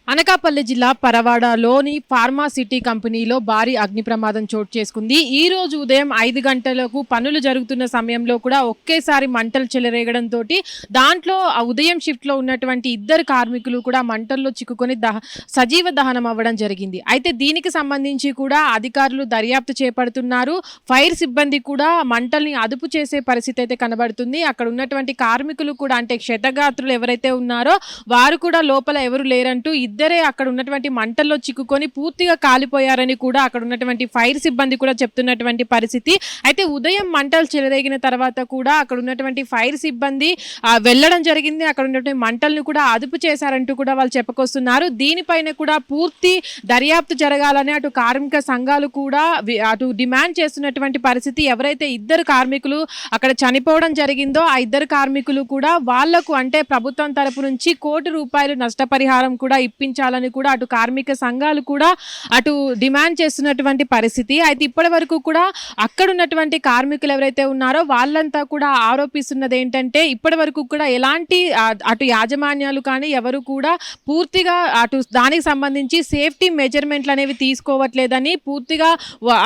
అనకాపల్లి జిల్లా పరవాడలోని pharma city కంపెనీలో భారీ అగ్ని ప్రమాదం చోటు చేసుకుంది. ఈ రోజు ఉదయం 5 గంటలకు పనులు జరుగుతున్న సమయంలో కూడా ఒకేసారి మంటలు చెలరేగడంతో దాంట్లో ఉదయం షిఫ్ట్లో ఉన్నటువంటి ఇద్దరు కార్మికులు కూడా మంటల్లో చిక్కుకొని సజీవ దహనం అవ్వడం జరిగింది. అయితే దీనికి సంబంధించి కూడా అధికారులు దర్యాప్తు చేపడుతున్నారు. ఫైర్ సిబ్బంది కూడా మంటల్ని అదుపు చేసే పరిస్థితి అయితే కనబడుతుంది. అక్కడ ఉన్నటువంటి కార్మికులు కూడా అంటే క్షతగాత్రులు ఎవరైతే ఉన్నారో వారు కూడా లోపల ఎవరు లేరంటూ ఇద్దరే అక్కడ ఉన్నటువంటి మంటల్లో చిక్కుకొని పూర్తిగా కాలిపోయారని కూడా అక్కడ ఉన్నటువంటి ఫైర్ సిబ్బంది కూడా చెప్తున్నటువంటి పరిస్థితి. అయితే ఉదయం మంటలు చెలరేగిన తర్వాత కూడా అక్కడ ఉన్నటువంటి ఫైర్ సిబ్బంది వెళ్ళడం జరిగింది. అక్కడ ఉన్నటువంటి మంటలను కూడా అదుపు చేశారంటూ కూడా వాళ్ళు చెప్పుకొస్తున్నారు. దీనిపైన కూడా పూర్తి దర్యాప్తు జరగాలని అటు కార్మిక సంఘాలు కూడా అటు డిమాండ్ చేస్తున్నటువంటి పరిస్థితి. ఎవరైతే ఇద్దరు కార్మికులు అక్కడ చనిపోవడం జరిగిందో ఆ ఇద్దరు కార్మికులు కూడా వాళ్లకు అంటే ప్రభుత్వం తరపు నుంచి ₹1,00,00,000 నష్టపరిహారం కూడా ఇప్పించాలని కూడా అటు కార్మిక సంఘాలు కూడా అటు డిమాండ్ చేస్తున్నటువంటి పరిస్థితి. అయితే ఇప్పటి వరకు కూడా అక్కడ ఉన్నటువంటి కార్మికులు ఎవరైతే ఉన్నారో వాళ్ళంతా కూడా ఆరోపిస్తున్నది ఏంటంటే ఇప్పటి వరకు కూడా ఎలాంటి అటు యాజమాన్యాలు కానీ ఎవరు కూడా పూర్తిగా అటు దానికి సంబంధించి సేఫ్టీ మెజర్మెంట్లు అనేవి తీసుకోవట్లేదని పూర్తిగా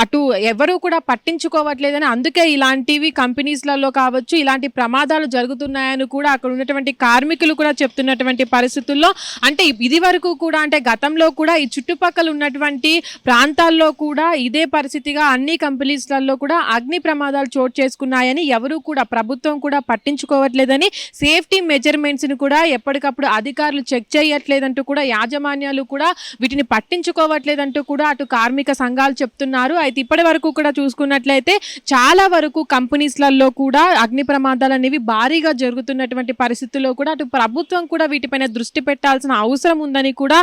అటు ఎవరు కూడా పట్టించుకోవట్లేదని అందుకే ఇలాంటివి కంపెనీస్లలో కావచ్చు ఇలాంటి ప్రమాదాలు జరుగుతున్నాయని కూడా అక్కడ ఉన్నటువంటి కార్మికులు కూడా చెప్తున్నటువంటి పరిస్థితుల్లో అంటే ఇది వరకు కూడా అంటే గతంలో కూడా ఈ చుట్టుపక్కల ఉన్నటువంటి ప్రాంతాల్లో కూడా ఇదే పరిస్థితిగా అన్ని కంపెనీస్లలో కూడా అగ్ని ప్రమాదాలు చోటు చేసుకున్నాయని ఎవరు కూడా ప్రభుత్వం కూడా పట్టించుకోవట్లేదని సేఫ్టీ మెజర్మెంట్స్ని కూడా ఎప్పటికప్పుడు అధికారులు చెక్ చేయట్లేదంటూ కూడా యాజమాన్యాలు కూడా వీటిని పట్టించుకోవట్లేదంటూ కూడా అటు కార్మిక సంఘాలు చెప్తున్నారు. అయితే ఇప్పటి వరకు కూడా చూసుకున్నట్లయితే చాలా వరకు కంపెనీస్లలో కూడా అగ్ని ప్రమాదాలు అనేవి భారీగా జరుగుతున్నటువంటి పరిస్థితుల్లో కూడా అటు ప్రభుత్వం కూడా వీటిపైన దృష్టి పెట్టాల్సిన అవసరం ఉందని కూడా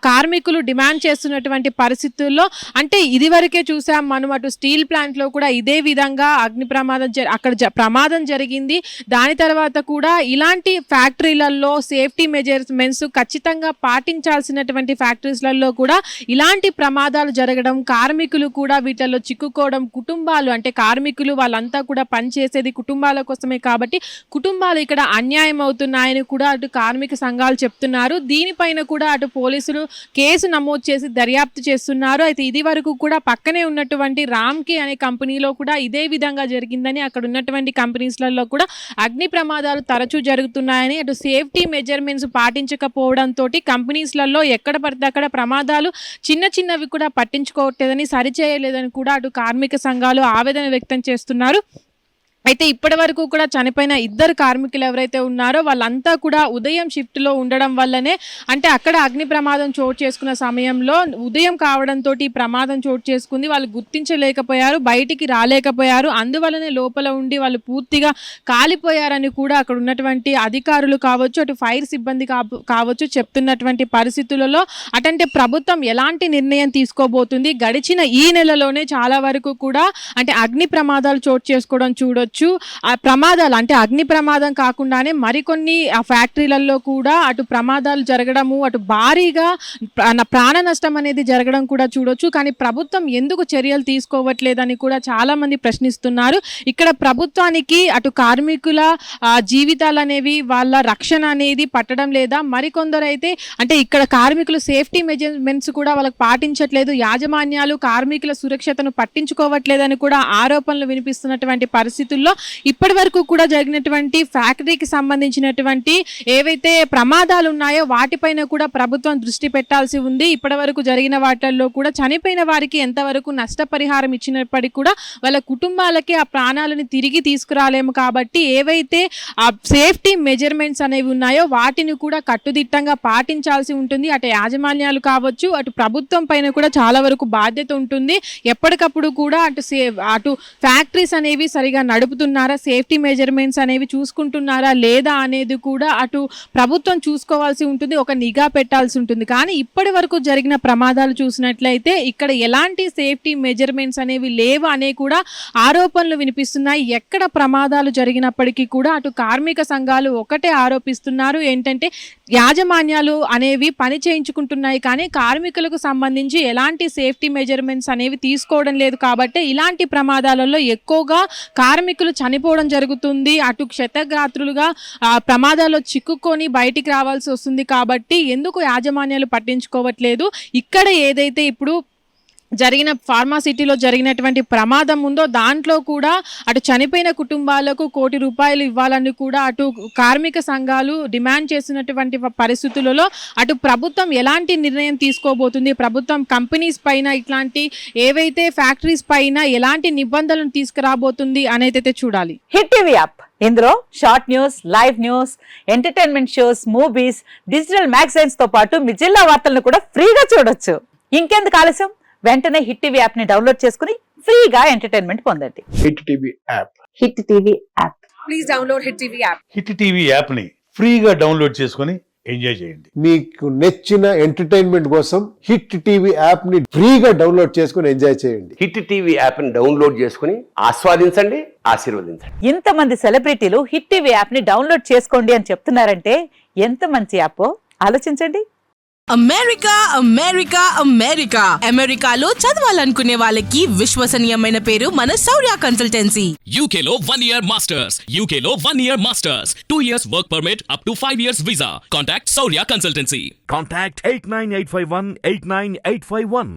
కార్మికులు డిమాండ్ చేస్తున్నటువంటి పరిస్థితుల్లో అంటే ఇది వరకే చూసాం మనం అటు స్టీల్ ప్లాంట్లో కూడా ఇదే విధంగా అగ్ని ప్రమాదం అక్కడ ప్రమాదం జరిగింది. దాని తర్వాత కూడా ఇలాంటి ఫ్యాక్టరీలలో సేఫ్టీ మెజర్మెంట్స్ ఖచ్చితంగా పాటించాల్సినటువంటి ఫ్యాక్టరీస్లలో కూడా ఇలాంటి ప్రమాదాలు జరగడం కార్మికులు కూడా వీటిల్లో చిక్కుకోవడం కుటుంబాలు అంటే కార్మికులు వాళ్ళంతా కూడా పనిచేసేది కుటుంబాల కోసమే కాబట్టి కుటుంబాలు ఇక్కడ అన్యాయం అవుతున్నాయని కూడా అటు కార్మిక సంఘాలు చెప్తున్నారు. దీనిపైన కూడా అటు పోలీసులు కేసు నమోదు చేసి దర్యాప్తు చేస్తున్నారు. అయితే ఇది వరకు కూడా పక్కనే ఉన్నటువంటి రామ్కి అనే కంపెనీలో కూడా ఇదే విధంగా జరిగిందని అక్కడ ఉన్నటువంటి కంపెనీస్లలో కూడా అగ్ని ప్రమాదాలు తరచూ జరుగుతున్నాయని అటు సేఫ్టీ మెజర్మెంట్స్ పాటించకపోవడంతో కంపెనీస్లలో ఎక్కడ పడితే అక్కడ ప్రమాదాలు చిన్నవి కూడా పట్టించుకోవట్లేదని సరిచేయలేదని కూడా అటు కార్మిక సంఘాలు ఆవేదన వ్యక్తం చేస్తున్నారు. అయితే ఇప్పటి వరకు కూడా చనిపోయిన ఇద్దరు కార్మికులు ఎవరైతే ఉన్నారో వాళ్ళంతా కూడా ఉదయం షిఫ్ట్లో ఉండడం వల్లనే అంటే అక్కడ అగ్ని ప్రమాదం చోటు చేసుకున్న సమయంలో ఉదయం కావడంతో ఈ ప్రమాదం చోటు చేసుకుంది. వాళ్ళు గుర్తించలేకపోయారు, బయటికి రాలేకపోయారు, అందువల్లనే లోపల ఉండి వాళ్ళు పూర్తిగా కాలిపోయారని కూడా అక్కడ ఉన్నటువంటి అధికారులు కావచ్చు అటు ఫైర్ సిబ్బంది కావచ్చు చెప్తున్నటువంటి పరిస్థితులలో అటంటే ప్రభుత్వం ఎలాంటి నిర్ణయం తీసుకోబోతుంది. గడిచిన ఈ నెలలోనే చాలా వరకు కూడా అంటే అగ్ని ప్రమాదాలు చోటు చేసుకోవడం చూడొచ్చు. ఆ ప్రమాదాలు అంటే అగ్ని ప్రమాదం కాకుండానే మరికొన్ని ఫ్యాక్టరీలలో కూడా అటు ప్రమాదాలు జరగడము అటు భారీగా ప్రాణ నష్టం అనేది జరగడం కూడా చూడొచ్చు. కానీ ప్రభుత్వం ఎందుకు చర్యలు తీసుకోవట్లేదని కూడా చాలా మంది ప్రశ్నిస్తున్నారు. ఇక్కడ ప్రభుత్వానికి అటు కార్మికుల జీవితాలు అనేవి వాళ్ళ రక్షణ అనేది పట్టడం లేదా మరికొందరు అయితే అంటే ఇక్కడ కార్మికులు సేఫ్టీ మెజర్మెంట్స్ కూడా వాళ్ళకి పాటించట్లేదు, యాజమాన్యాలు కార్మికుల సురక్షతను పట్టించుకోవట్లేదని కూడా ఆరోపణలు వినిపిస్తున్నటువంటి పరిస్థితుల్లో ఇప్పటి వరకు కూడా జరిగినటువంటి ఫ్యాక్టరీకి సంబంధించినటువంటి ఏవైతే ప్రమాదాలు ఉన్నాయో వాటిపైన కూడా ప్రభుత్వం దృష్టి పెట్టాల్సి ఉంది. ఇప్పటి వరకు జరిగిన వాటిల్లో కూడా చనిపోయిన వారికి ఎంతవరకు నష్టపరిహారం ఇచ్చినప్పటికీ కూడా వాళ్ళ కుటుంబాలకి ఆ ప్రాణాలను తిరిగి తీసుకురాలేము కాబట్టి ఏవైతే ఆ సేఫ్టీ మెజర్మెంట్స్ అనేవి ఉన్నాయో వాటిని కూడా కట్టుదిట్టంగా పాటించాల్సి ఉంటుంది. అటు యాజమాన్యాలు కావచ్చు అటు ప్రభుత్వం పైన కూడా చాలా వరకు బాధ్యత ఉంటుంది. ఎప్పటికప్పుడు కూడా అటు ఫ్యాక్టరీస్ అనేవి సరిగా నడుపుతున్నారా, సేఫ్టీ మెజర్మెంట్స్ అనేవి చూసుకుంటున్నారా లేదా అనేది కూడా అటు ప్రభుత్వం చూసుకోవాల్సి ఉంటుంది, ఒక నిఘా పెట్టాల్సి ఉంటుంది. కానీ ఇప్పటి వరకు జరిగిన ప్రమాదాలు చూసినట్లయితే ఇక్కడ ఎలాంటి సేఫ్టీ మెజర్మెంట్స్ అనేవి లేవు అనే కూడా ఆరోపణలు వినిపిస్తున్నాయి. ఎక్కడ ప్రమాదాలు జరిగినప్పటికీ కూడా అటు కార్మిక సంఘాలు ఒకటే ఆరోపిస్తున్నారు ఏంటంటే యాజమాన్యాలు అనేవి పని చేయించుకుంటున్నాయి, కానీ కార్మికులకు సంబంధించి ఎలాంటి సేఫ్టీ మెజర్మెంట్స్ అనేవి తీసుకోవడం లేదు. కాబట్టి ఇలాంటి ప్రమాదాలలో ఎక్కువగా కార్మికులు చనిపోవడం జరుగుతుంది. అటు క్షతగాత్రులుగా ప్రమాదాల్లో చిక్కుకొని బయటికి రావాల్సి వస్తుంది. కాబట్టి ఎందుకు యాజమాన్యాలు పట్టించుకోవట్లేదు? ఇక్కడ ఏదైతే ఇప్పుడు జరిగిన ఫార్మాసిటీలో జరిగినటువంటి ప్రమాదం ఉందో దాంట్లో కూడా అటు చనిపోయిన కుటుంబాలకు ₹1 కోటి ఇవ్వాలని కూడా అటు కార్మిక సంఘాలు డిమాండ్ చేస్తున్నటువంటి పరిస్థితులలో అటు ప్రభుత్వం ఎలాంటి నిర్ణయం తీసుకోబోతుంది, ప్రభుత్వం కంపెనీస్ పైన ఇట్లాంటి ఏవైతే ఫ్యాక్టరీస్ పైన ఎలాంటి నిబంధనలు తీసుకురాబోతుంది అనేది చూడాలి. హిట్ టీవీ యాప్, ఇందులో short news, live news, entertainment shows, movies, digital magazines తో పాటు మీ జిల్లా వార్తలను కూడా ఫ్రీగా చూడొచ్చు. ఇంకెందుకు ఆలస్యం, వెంటనే హిట్ టీవీ యాప్ ని డౌన్లోడ్ చేసుకుని ఫ్రీగా ఎంటర్టైన్మెంట్ పొందండి. Hit TV app. Hit TV app. Please download hit TV app. Hit TV app ని ఫ్రీగా డౌన్లోడ్ చేసుకొని ఎంజాయ్ చేయండి. మీకు నచ్చిన ఎంటర్టైన్మెంట్ కోసం హిట్ టీవీ యాప్ ని ఫ్రీగా డౌన్లోడ్ చేసుకుని ఎంజాయ్ చేయండి. హిట్ టీవీ యాప్ ని డౌన్లోడ్ చేసుకుని ఆస్వాదించండి, ఆశీర్వదించండి. ఇంతమంది సెలబ్రిటీలు హిట్ టీవీ యాప్ ని డౌన్లోడ్ చేసుకోండి అని చెప్తున్నారంటే ఎంత మంచి యాప్ ఆలోచించండి. అమెరికా అమెరికా అమెరికా అమెరికాలో చదవాలనుకునే వాళ్ళకి విశ్వసనీయమైన పేరు మన శౌర్య కన్సల్టెన్సీ. UK లో 1 year masters, UK లో 1 year masters, 2 years work permit up to 5 years visa. Contact Saurya Consultancy. Contact 89851 89851.